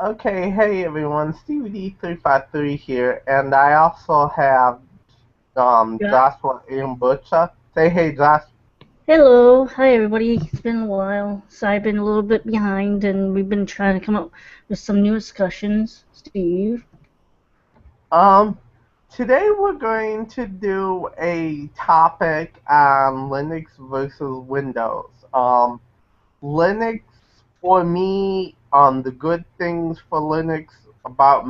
Okay, hey everyone, Stevie D353 here, and I also have Yeah. Joshua M. Butcher. Say hey, Josh. Hello. Hi, everybody. It's been a while. So I've been a little bit behind, and we've been trying to come up with some new discussions. Steve. Um, Today we're going to do a topic on Linux versus Windows. Linux for me, the good things for Linux about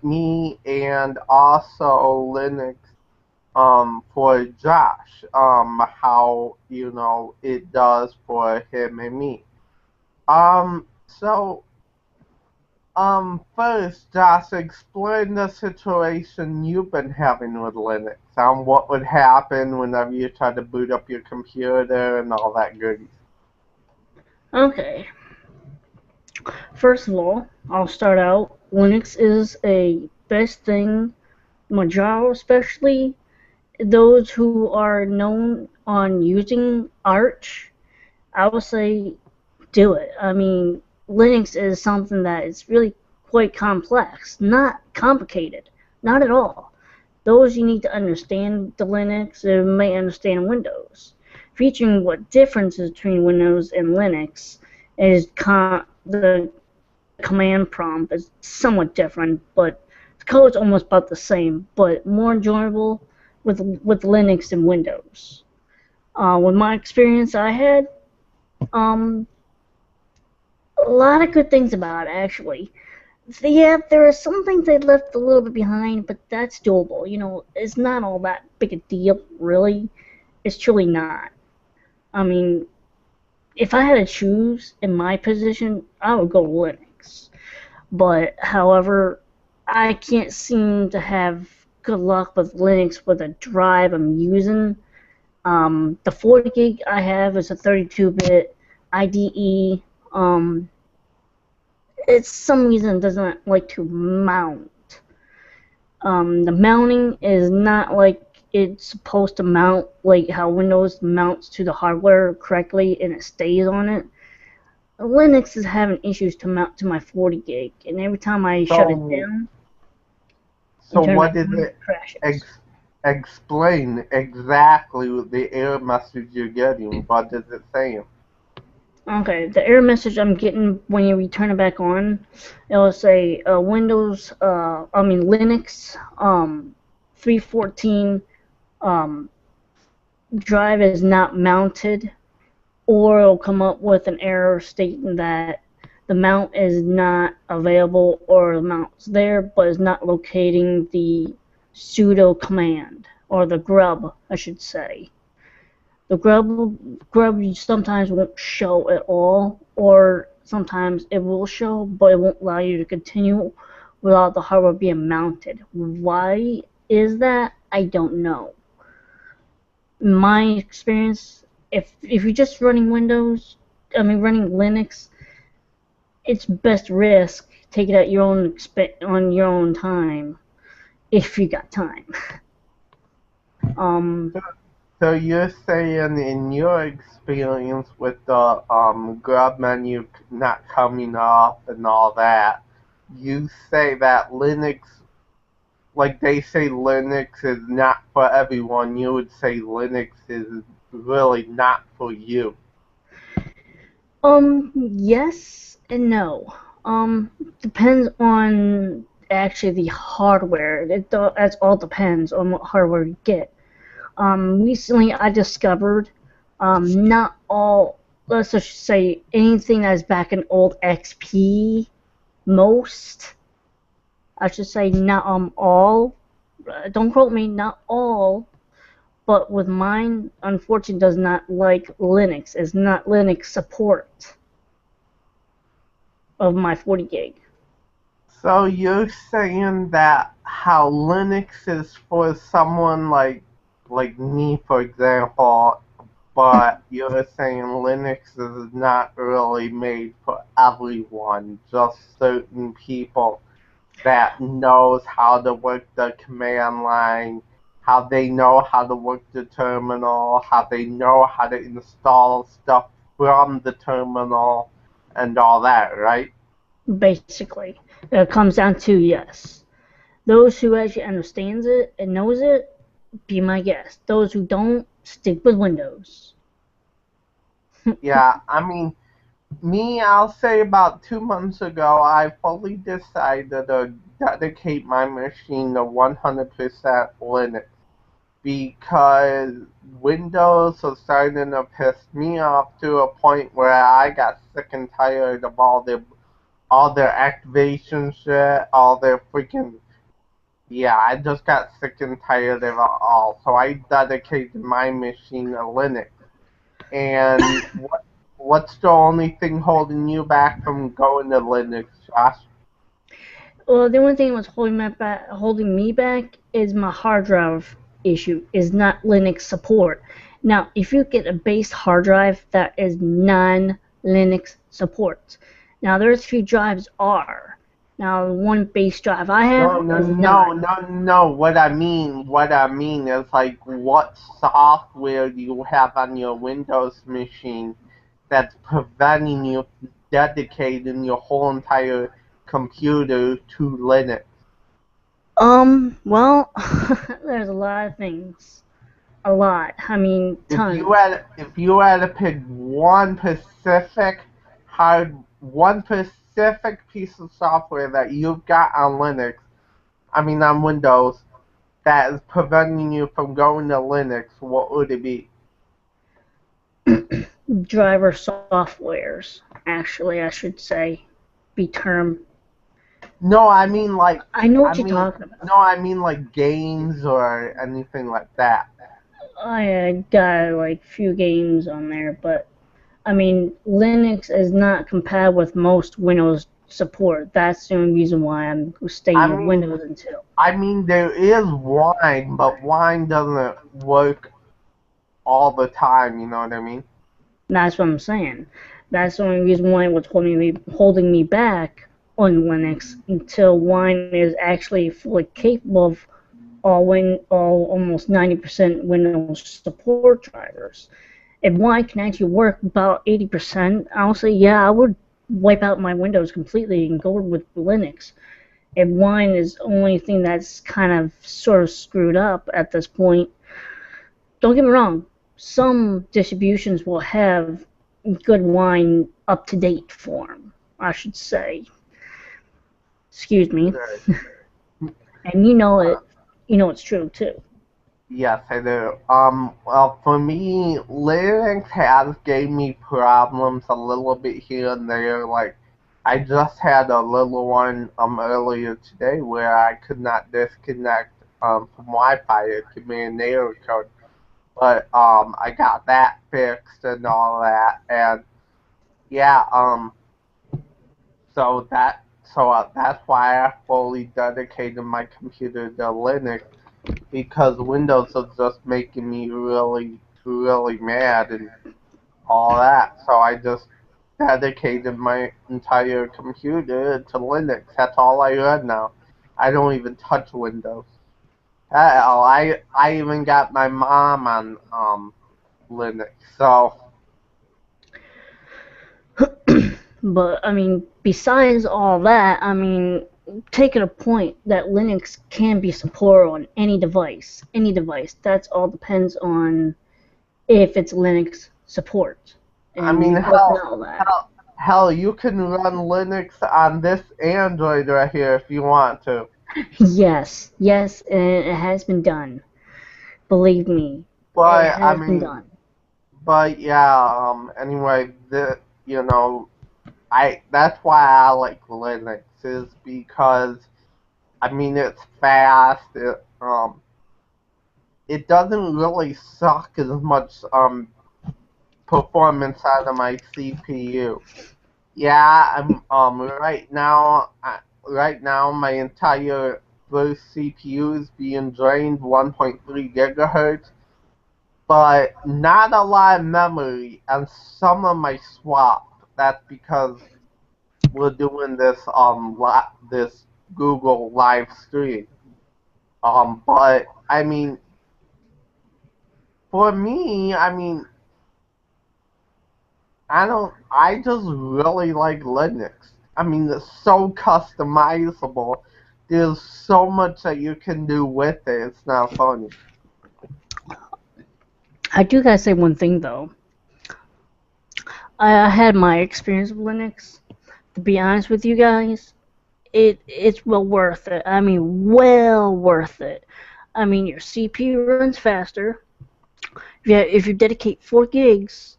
me, and also Linux for Josh, how it does for him and me. First, Josh, explain the situation you've been having with Linux. What would happen whenever you try to boot up your computer and all that goodies. Okay. First of all, I'll start out. Linux is a best thing. Manjaro, especially those who are known on using Arch, I would say do it. I mean, Linux is something that is really quite complex, not complicated, not at all. Those you need to understand the Linux and may understand Windows. Featuring what differences between Windows and Linux is the command prompt is somewhat different, but the code is almost about the same, but more enjoyable with Linux and Windows. With my experience I had, um, a lot of good things about it actually. Yeah, there are some things they left a little bit behind, but that's doable. It's not all that big a deal, really. It's truly not. I mean, if I had to choose in my position, I would go Linux. But, however, I can't seem to have good luck with Linux with the drive I'm using. The 40 gig I have is a 32-bit IDE. It's some reason it doesn't like to mount. The mounting is not like it's supposed to mount, like how Windows mounts to the hardware correctly and it stays on it. Linux is having issues to mount to my 40 gig, and every time I shut it So, down so and turn it what back did on, it it crashes. explain exactly the error message you're getting? What does it say? Okay, the error message I'm getting when you return it back on, it'll say Linux 314 um, drive is not mounted, or it'll come up with an error stating that the mount is not available or the mount's there but is not locating the sudo command or the grub, I should say. The grub sometimes won't show at all, or sometimes it will show but it won't allow you to continue without the hardware being mounted. Why is that? I don't know. In my experience, if you're just running running Linux, it's best risk take it at your own on your own time if you got time. Um, So you're saying in your experience with the grub menu not coming up and all that, you say that Linux, like they say Linux is not for everyone, you would say Linux is really not for you. yes and no. Depends on actually the hardware. That's all depends on what hardware you get. Recently I discovered, not all, let's just say anything that's back in old XP, most, I should say not all, don't quote me, not all, but with mine, unfortunately, does not like Linux. It's not Linux support of my 40 gig. So you're saying that how Linux is for someone like me, for example, but you're saying Linux is not really made for everyone, just certain people that knows how to work the command line, how they know how to work the terminal, how they know how to install stuff from the terminal, and all that, right? Basically. It comes down to yes. Those who actually understands it and knows it, be my guest. Those who don't, stick with Windows. Yeah, I mean, I'll say about 2 months ago, I fully decided to dedicate my machine to 100% Linux because Windows was starting to piss me off to a point where I got sick and tired of all their activation shit, all their freaking yeah, I just got sick and tired of it all. So I dedicated my machine to Linux. And what's the only thing holding you back from going to Linux, Josh? Well, the only thing that was holding me back is my hard drive issue, is not Linux support. Now, if you get a base hard drive that is non-Linux support, now there's a few drives are. Now, the one base drive I have No, no, is no, not. no, no. What I mean is like, what software do you have on your Windows machine that's preventing you from dedicating your whole entire computer to Linux? Well, there's a lot of things. A lot. I mean, tons. If you had to pick one specific piece of software that you've got on Linux, I mean on Windows, that is preventing you from going to Linux, what would it be? Driver softwares, actually, I should say, be termed. No, I mean like I know I what you're mean talking about. no, I mean like games or anything like that. I got like few games on there, but I mean, Linux is not compatible with most Windows support. That's the only reason why I'm I staying with mean Windows until. there is Wine, but Wine doesn't work all the time, you know what I mean? That's what I'm saying. That's the only reason why it was holding me back on Linux until Wine is actually fully capable of all almost 90% Windows support drivers. If Wine can actually work about 80%, I'll say yeah, I would wipe out my Windows completely and go with Linux. If Wine is the only thing that's kind of sort of screwed up at this point, don't get me wrong, some distributions will have good Wine up to date form, I should say. Excuse me. Right. And you know it's true too. Yes, I do. Well, for me, Linux has gave me problems a little bit here and there. Like, I just had a little one earlier today where I could not disconnect from Wi-Fi. It gave me an error code, but I got that fixed and all that, and yeah, that's why I fully dedicated my computer to Linux because Windows is just making me really, really mad and all that. So I just dedicated my entire computer to Linux. That's all I run now. I don't even touch Windows. Hell, I even got my mom on Linux. So But I mean, besides all that, I mean, taking a point that Linux can be supported on any device. Any device. That's all depends on if it's Linux support. I And mean, we've looked at all that. hell, you can run Linux on this Android right here if you want to. Yes, yes, and it has been done. Believe me, it But I has been mean, done. but yeah. Anyway, you know, I that's why I like Linux is because I mean it's fast. It doesn't really suck as much performance out of my CPU. Yeah, right now my entire first CPU is being drained 1.3 gigahertz, but not a lot of memory and some of my swap. That's because we're doing this Google live stream. But I mean, for me, I mean, I just really like Linux. I mean, it's so customizable. There's so much that you can do with it. It's not funny. I do gotta say one thing though. I had my experience with Linux. To be honest with you guys, it's well worth it. I mean, well worth it. I mean, your CPU runs faster. If you dedicate 4 gigs,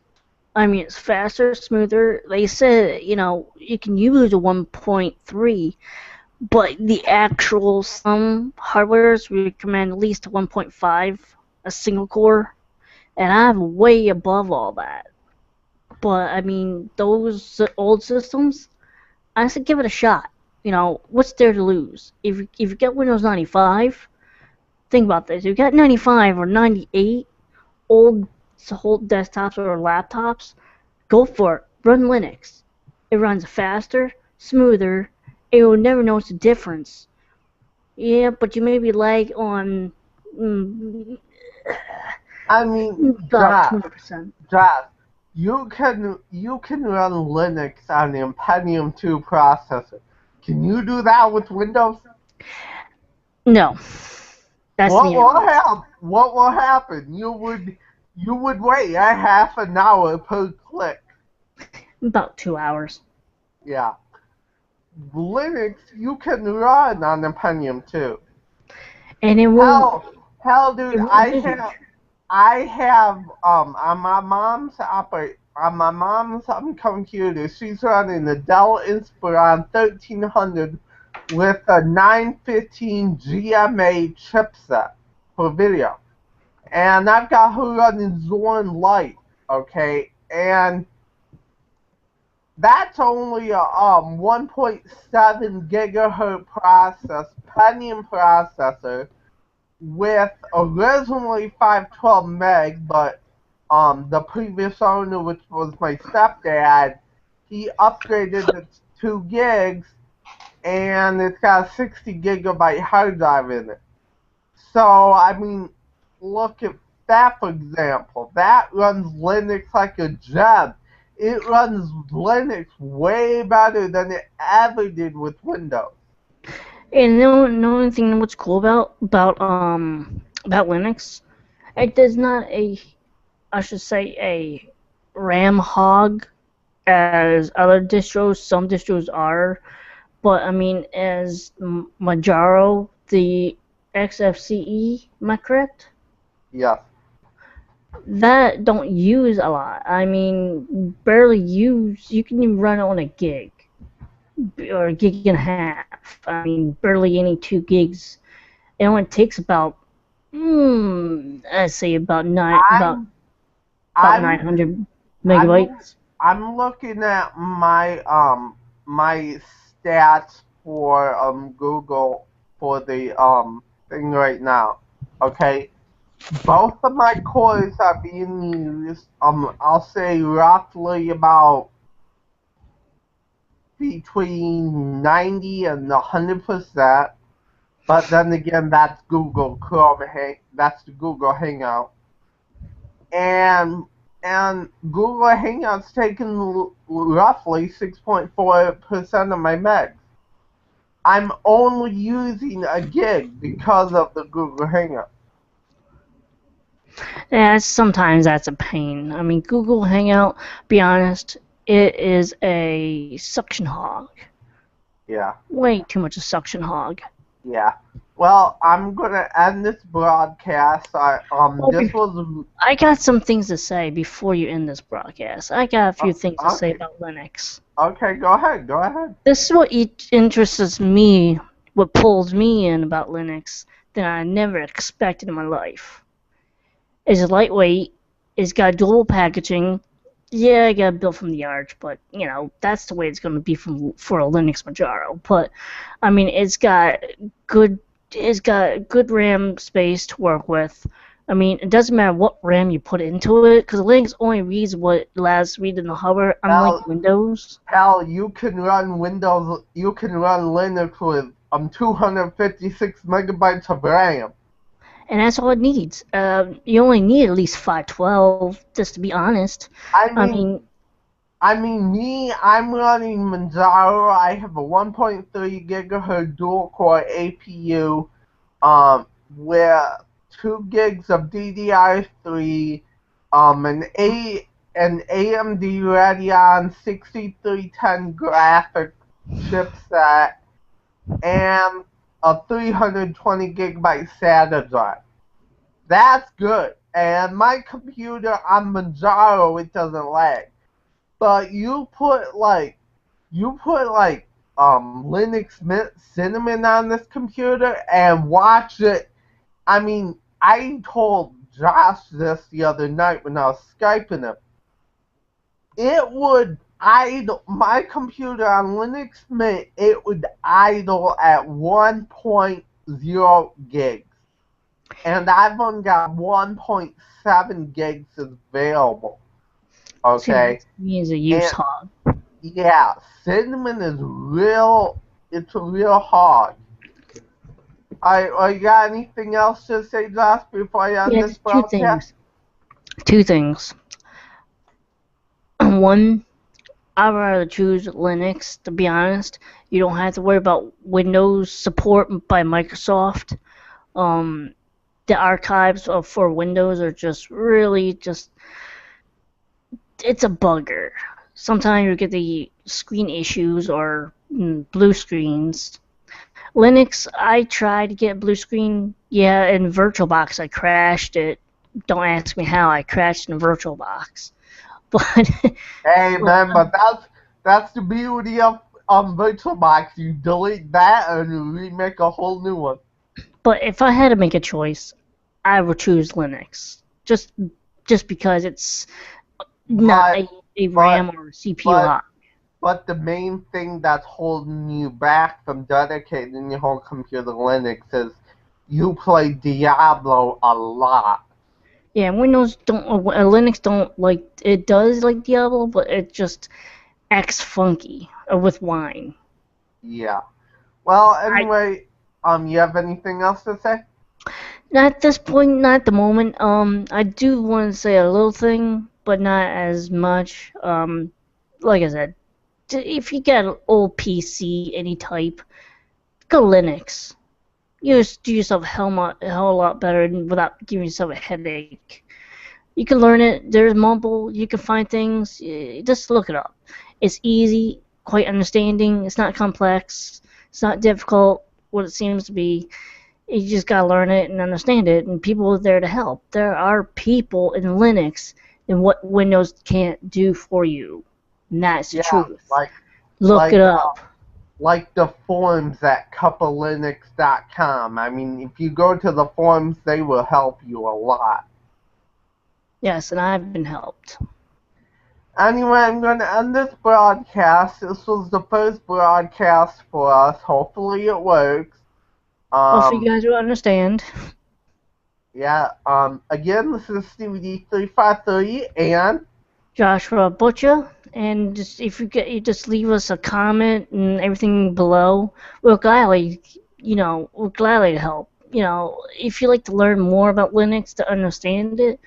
I mean, it's faster, smoother. They said, you can use a 1.3, but the actual some hardwares recommend at least 1.5, a single core, and I'm way above all that. But I mean, those old systems, I said give it a shot. What's there to lose? If you get Windows 95, think about this. If you got 95 or 98 old desktops or laptops, go for it. Run Linux. It runs faster, smoother, and you'll never notice the difference. Yeah, but you maybe lag on I mean, about 20%. Josh, you can run Linux on the Pentium 2 processor. Can you do that with Windows? No. That's What will happen? You would wait a half an hour per click. About 2 hours. Yeah. Linux you can run on the Pentium 2. And it won't. Hell, dude, I have on my mom's computer, she's running the Dell Inspiron 1300 with a 915 GMA chipset for video. And I've got her running Zorn Lite, okay? And that's only a 1.7 gigahertz Pentium processor with originally 512 meg, but the previous owner, which was my stepdad, he upgraded it to 2 gigs, and it's got a 60 gigabyte hard drive in it. So, I mean, look at that, for example. That runs Linux like a gem. It runs Linux way better than it ever did with Windows. And the only thing what's cool about Linux, it does not a RAM hog as other distros. Some distros are, but I mean, as Manjaro, the XFCE, am I correct? Yeah. That don't use a lot. I mean, barely use. You can even run it on a gig or a gig and a half. I mean, barely any 2 gigs. It only takes about, I'd say about 900 megabytes. I'm looking at my my stats for Google for the thing right now. Okay, both of my cores are being used. I'll say roughly about between 90 and 100%. But then again, that's Google Chrome. That's the Google Hangout. And Google Hangout's taken roughly 6.4% of my megs. I'm only using a gig because of the Google Hangout. Yeah, sometimes that's a pain. I mean, Google Hangout, be honest, it is a suction hog. Yeah. Way too much a suction hog. Yeah. Well, I'm gonna end this broadcast. I got some things to say before you end this broadcast. I got a few things to say about Linux. Okay, go ahead. Go ahead. This is what interests me, what pulls me in about Linux that I never expected in my life. It's lightweight. It's got dual packaging. Yeah, I got built from the Arch, but that's the way it's going to be for a Linux Manjaro. But I mean, it's got good RAM space to work with. I mean, it doesn't matter what RAM you put into it, because Linux only reads what it allows to read in the hardware, unlike Windows. Hell, you can run Windows. You can run Linux with 256 megabytes of RAM. And that's all it needs. You only need at least 512, just to be honest. I mean I mean, I'm running Manjaro. I have a 1.3 gigahertz dual-core APU, with 2 gigs of DDR3, an AMD Radeon 6310 graphic chipset, and a 320 gigabyte SATA drive. That's good. And my computer on Manjaro, it doesn't lag. But you put Linux Mint Cinnamon on this computer and watch it. I mean, I told Josh this the other night when I was Skyping him. It would idle, my computer on Linux Mint, it would idle at 1.0 gigs. And I've only got 1.7 gigs available. Okay? He's a use And- hog. Yeah, Cinnamon is it's a real hog. You got anything else to say, Josh, before I end Yeah, this just two broadcast? things. Two things. One, I'd rather choose Linux, to be honest. You don't have to worry about Windows support by Microsoft. The archives for Windows are just really it's a bugger. Sometimes you get the screen issues or blue screens. Linux, I tried to get blue screen. Yeah, in VirtualBox I crashed it. Don't ask me how I crashed in VirtualBox. But Hey, man, but that's the beauty of VirtualBox. You delete that and you remake a whole new one. But if I had to make a choice, I would choose Linux. Just because it's not a RAM or CPU hot. But the main thing that's holding you back from dedicating your whole computer to Linux is you play Diablo a lot. Yeah, Windows Linux don't like, it does like Diablo, but it just acts funky with wine. Yeah. Well, anyway, you have anything else to say? Not at this point, not at the moment. I do want to say a little thing, but not as much. Like I said, if you got an old PC, any type, go Linux. You just do yourself a hell lot better without giving yourself a headache. You can learn it. There's mumble. You can find things. Just look it up. It's easy, quite understanding. It's not complex. It's not difficult. What it seems to be. You just gotta learn it and understand it. And people are there to help. There are people in Linux and what Windows can't do for you. And that's the truth. Look it up. Like the forums at cupoflinux.com. I mean, if you go to the forums, they will help you a lot. Yes, and I've been helped. Anyway, I'm going to end this broadcast. This was the first broadcast for us. Hopefully it works. Hopefully you guys will understand. Yeah, again, this is Stevie D3530 and Joshua Butcher, and just if you just leave us a comment and everything below, we'll gladly help. If you like to learn more about Linux to understand it,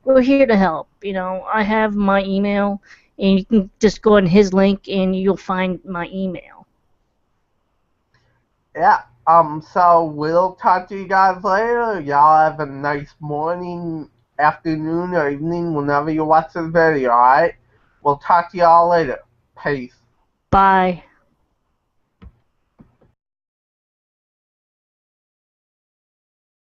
we're here to help. I have my email, and you can just go on his link and you'll find my email. yeah. So we'll talk to you guys later. Y'all have a nice morning, afternoon, or evening whenever you watch this video, alright? We'll talk to y'all later. Peace. Bye.